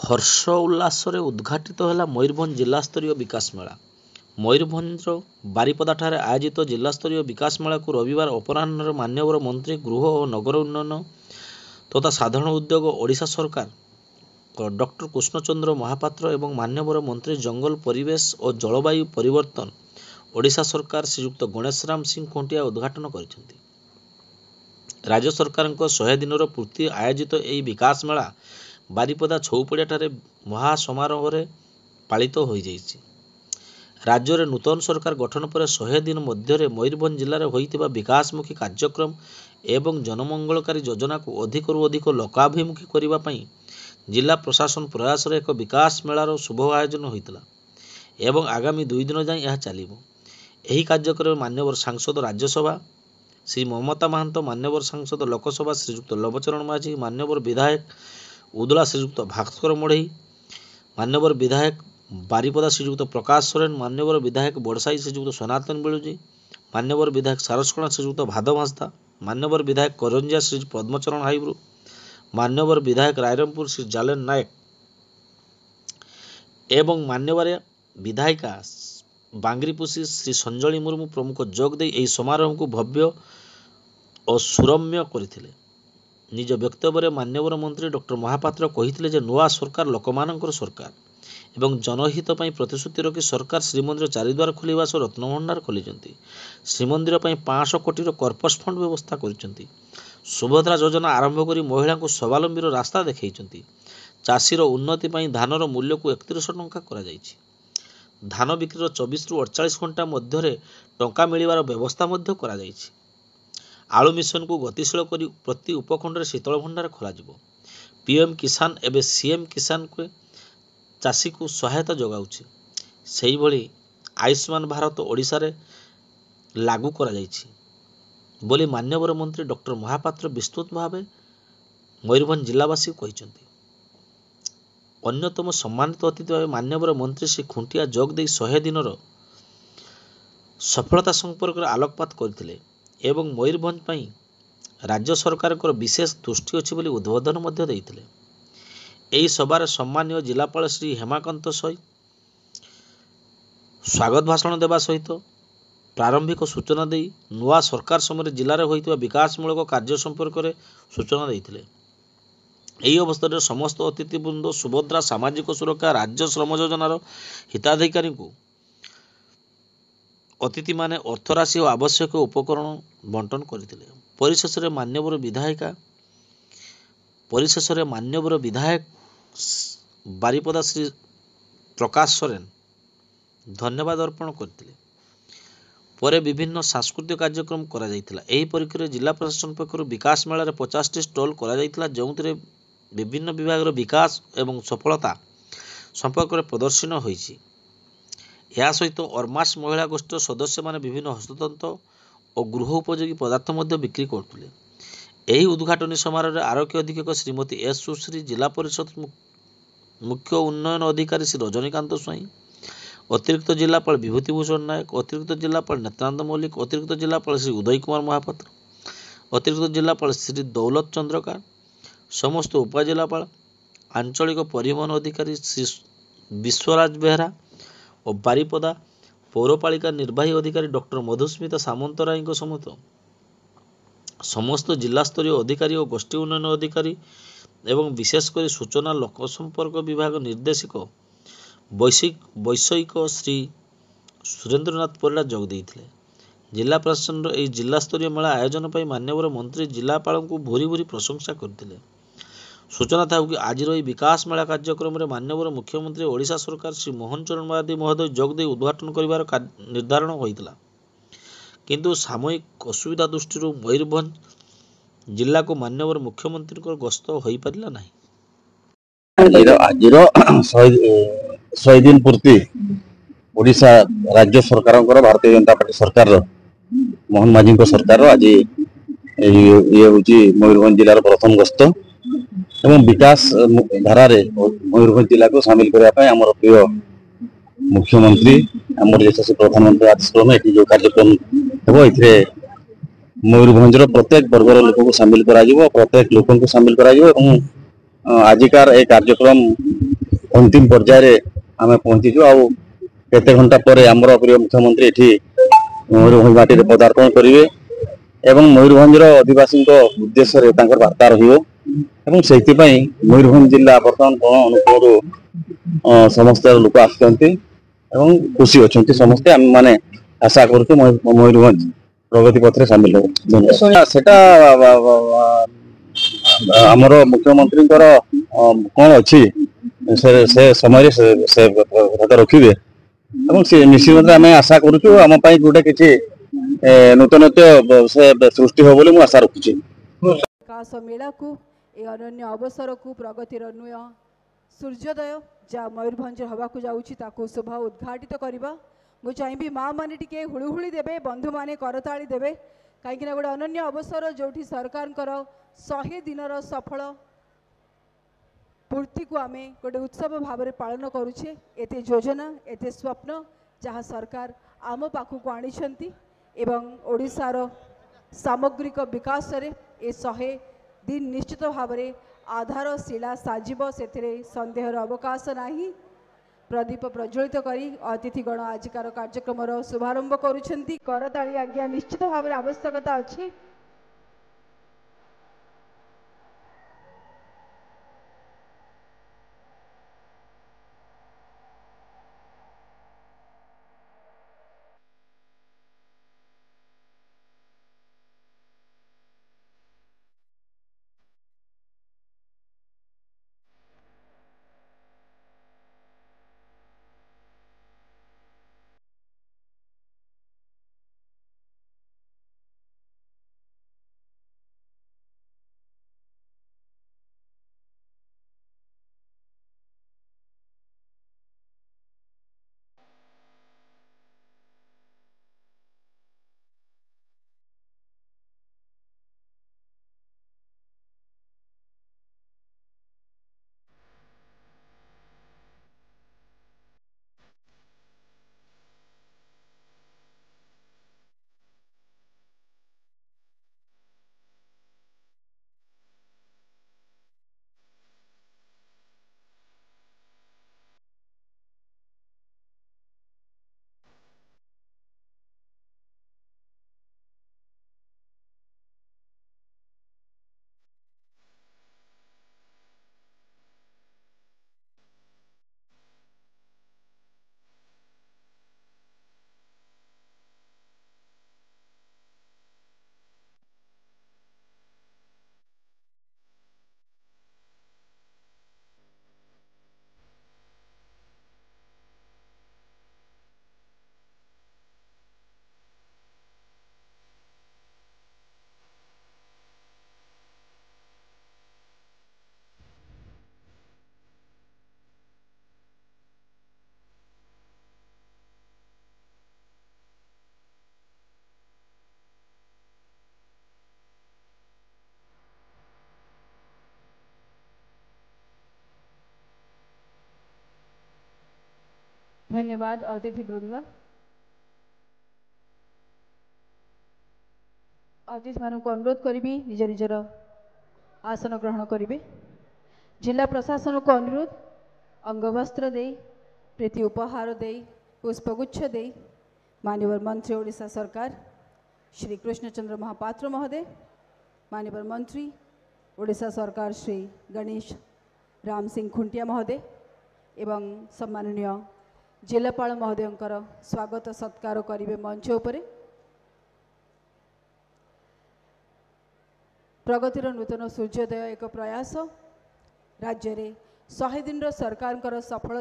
हर्ष उल्लासरे उद्घाटित है मयूरभंज जिलास्तरीय विकास मेला। मयूरभंज बारिपदा ठारे आयोजित जिलास्तरीय विकास मेला को रविवार अपराह्न माननीय मंत्री गृह और नगर उन्नयन तथा साधारण उद्योग ओडिशा सरकार डॉक्टर कृष्णचंद्र महापात्र एवं माननीय मंत्री जंगल परिवेश और जलवायु परिवर्तन ओडिशा सरकार श्रीयुक्त गणेश राम सिंह खुंटिया उद्घाटन करिसेंती। राज्य सरकार 100 दिन पूर्ति आयोजित यह विकास मेला बारिपदा छौपड़िया ठारे महासमारोह पालित हो जाइछि। राज्य में नूतन सरकार गठन पर 100 दिन मध्य मयूरभंज जिले में होइतिबा विकासमुखी कार्यक्रम एवं जनमंगलकारी योजना को अधिकरू अधिक लोकाभिमुखी करने पई जिला प्रशासन प्रयास एक विकास मेलार शुभ आयोजन होइतिला एवं आगामी 2 दिन जाए यह चलिबो। एही कार्यक्रम मान्यवर सांसद राज्यसभा श्री ममता महांत, मान्यवर सांसद लोकसभा श्रीयुक्त लवचरण माझी, मान्यवर विधायक उदला श्रीयुक्त भास्कर मढ़ई, मान्यवर विधायक बारिपदा श्रीयुक्त प्रकाश सोरेन, मान्यवर विधायक बड़साई श्रीयुक्त सनातन बेलुजी, मान्यवर विधायक सारसकणा श्रीयुक्त भादव हांसदा, मान्यवर विधायक करंजिया श्री पद्मचरण हाइब्रू, मान्यवर विधायक रायरमपुर श्री जालेन नायक एवं मान्यवर विधायिका बांग्रीपुसी श्री संजली मुर्मू प्रमुख जोग दे एही समारोह को भव्य और सुरम्य करथिले। निज वक्तव्य मान्यवर मंत्री डॉक्टर महापात्र कहिथिले जे नुआ सरकार लोकमानंकर सरकार एवं जनहित पई प्रतिश्रुति रखी सरकार श्रीमंदिर चारिद्वार खोलिबा सह रत्नभंडार खोलिचंती। श्रीमंदिर पई 500 कोटी कर्पस फंड व्यवस्था करिसंती। सुभद्रा योजना आरंभ करी महिला को स्वावलंबीर रास्ता देखैचंती। चाषीर उन्नति पई धानर मूल्य को 31 टंका करा जायछि। धान बिक्रीर 24 रु 48 घंटा मध्य टंका मिलिबार व्यवस्था मध्य करा जायछि। आलू मिशन को गतिशील करी प्रति उपखंड शीतल भंडार खोलाଯିବ। पीएम किसान एवं सीएम किसान को चाषी को सहायता जोगाउछि। सेही भली आयुष्मान भारत ओडिशा रे लागू करा जायछि बोली मान्यवर मंत्री डॉक्टर महापात्र विस्तृत भाव मयूरभंज जिलावासी कहिसंती। अन्यतम सम्मानित अतिथि भाव मान्यवर मंत्री श्री खुंटिया जोग दे 100 दिनर सफलता संपर्क में आलोकपात करथिले एवं मयूरभंज पई राज्य सरकार विशेष दृष्टि अच्छी बोली उद्बोधन मध्य देइथिले। एही सभार सम्मानीय जिलापाल श्री हेमाकांत सई स्वागत भाषण देवा सहित प्रारंभिक सूचना दे नुआ सरकार समय जिले में होइतिबा विकासमूलक कार्य संपर्क में सूचना देइथिले। एही अवस्था समस्त अतिथिवृंद सुभद्रा सामाजिक सुरक्षा राज्य श्रम योजनार हिताधिकारी को अतिथि माने अर्थराशि और आवश्यक उपकरण बंटन करथिले। परिशेष मान्यवर विधायक बारिपदा श्री प्रकाश सोरेन धन्यवाद अर्पण करथिले। परे विभिन्न सांस्कृतिक कार्यक्रम करा जायतिला। एही परिक्रिया जिला प्रशासन पक्षरु विकास मेला रे 50 टी स्टॉल करा जायतिला जोंतरे विभिन्न विभाग विकास एवं सफलता संपर्क में प्रदर्शन होईछि। या सहित अरमास महिला गोष्ठी सदस्य माने विभिन्न हस्ततंत्र और गृह उपयोगी पदार्थ मध्य बिक्री करथिले। एही उद्घाटनी समारोह आरोग्य अधीक्षक श्रीमती एस सुश्री, जिला परिषद मुख्य उन्नयन अधिकारी श्री रजनीकांत स्वाई, अतिरिक्त जिलापाल विभूतिभूषण नायक, अतिरिक्त जिलापाल नेत्रानंद मल्लिक, अतिरिक्त जिलापाल श्री उदय कुमार महापात्र, अतिरिक्त जिलापाल श्री दौलत चंद्रकार, समस्त उपजिलापाल, आंचलिक परिवहन अधिकारी श्री विश्वराज बेहरा और बारिपदा पौरपालिका निर्वाही अधिकारी डॉक्टर मधुस्मिता सामंतराय समेत समस्त जिलास्तरीय अधिकारी और गोष्ठी उन्नयन अधिकारी एवं विशेषकर सूचना लोक संपर्क विभाग निर्देशक वैषयिक श्री सुरेंद्रनाथ परिड़ा जोग देइथिले। जिला प्रशासन एही जिलास्तरीय मेला आयोजन पर मान्यवर मंत्री जिलापाल को भूरी भूरी प्रशंसा करथिले। सूचना था कि आज विकास मेला कार्यक्रम में मान्यवर मुख्यमंत्री ओडिशा सरकार श्री मोहन चरण मादी महोदय जोग दे उद्घाटन करिवार निर्धारण होइतिला, किंतु सामयिक असुविधा दृष्टि मयूरभंज जिला को मान्यवर मुख्यमंत्री गस्त हो पारिला नाही। आज 100 दिन पूर्ति ओडिशा राज्य सरकार भारतीय जनता पार्टी सरकार मोहन माझी सरकार आज ये मयूरभंज जिलार प्रथम गस्त एवं विकास धारा मयूरभंज जिला को सामिल करने आम प्रिय मुख्यमंत्री आम यशस्वी प्रधानमंत्री आदेशक्रमे जो कार्यक्रम हम ए मयूरभंज प्रत्येक वर्गर लोक को सामिल करा प्रत्येक लोक को सामिल करा आजिकार ए कार्यक्रम अंतिम पर्यायर आम पहुंचीचु आउ केते घंटा पर आमर प्रिय मुख्यमंत्री एठी मयूरभंज माटी रे पदार्पण करेंगे एवं मयूरभंज आदिवासी उद्देश्य वार्ता रही मयूरभंज जिला बर्तमान गण अनुकूल समस्त लोक आसुच्च खुशी अच्छा समस्ते आम मैंने आशा करूँ मयूरभंज प्रगति पथ सामिल हो सेटा आमर मुख्यमंत्री कौन अच्छी से समय से रखिए निश्चित भाव आम आशा करूँ आम गोटे किसी नूतनत्व से सृष्टि हो बोली आशा रखुची विकास मेला को ए अनन्य अवसर को प्रगतिर नुय सूर्योदय जहाँ मयूरभंज हवा को जाऊँ शुभ उद्घाटित करवा मुझे चाहिए माँ मैंने टी हुड़ुहुड़ी देवे बंधु मैंने करताड़ी देवे कहीं गोटे अनन्य अवसर जो सरकार 100 दिनर सफल पूर्ति को आम गोटे उत्सव भाव में पालन करुचे एते योजना एते स्वप्न जहाँ सरकार आम पाखक आनी एवं ओडिशार सामग्रिक विकास रे ए 100 दिन निश्चित भाव में आधार शिला साजिब से सन्देहर अवकाश नहीं प्रदीप प्रज्वलित करी अतिथिगण आजिकार कार्यक्रम शुभारंभ करुछंती करताली आज्ञा निश्चित भाव में आवश्यकता अच्छी धन्यवाद अतिथि वृंद अतिथि मानक अनुरोध करी निज निजर आसन ग्रहण करेंगे जिला प्रशासन को अनुरोध अंगवस्त्र दे प्रीति उपहार दे पुष्पगुच्छ दे माननीय मंत्री ओडिशा सरकार श्री कृष्णचंद्र महापात्र महोदय माननीय मंत्री ओडिशा सरकार श्री गणेश राम सिंह खुंटिया महोदय एवं सम्माननीय जिलापाल महोदयंकर स्वागत सत्कार करेंगे मंच उपरे प्रगतिर नूतन सूर्योदय एक प्रयास राज्य में 100 दिन सरकार सफल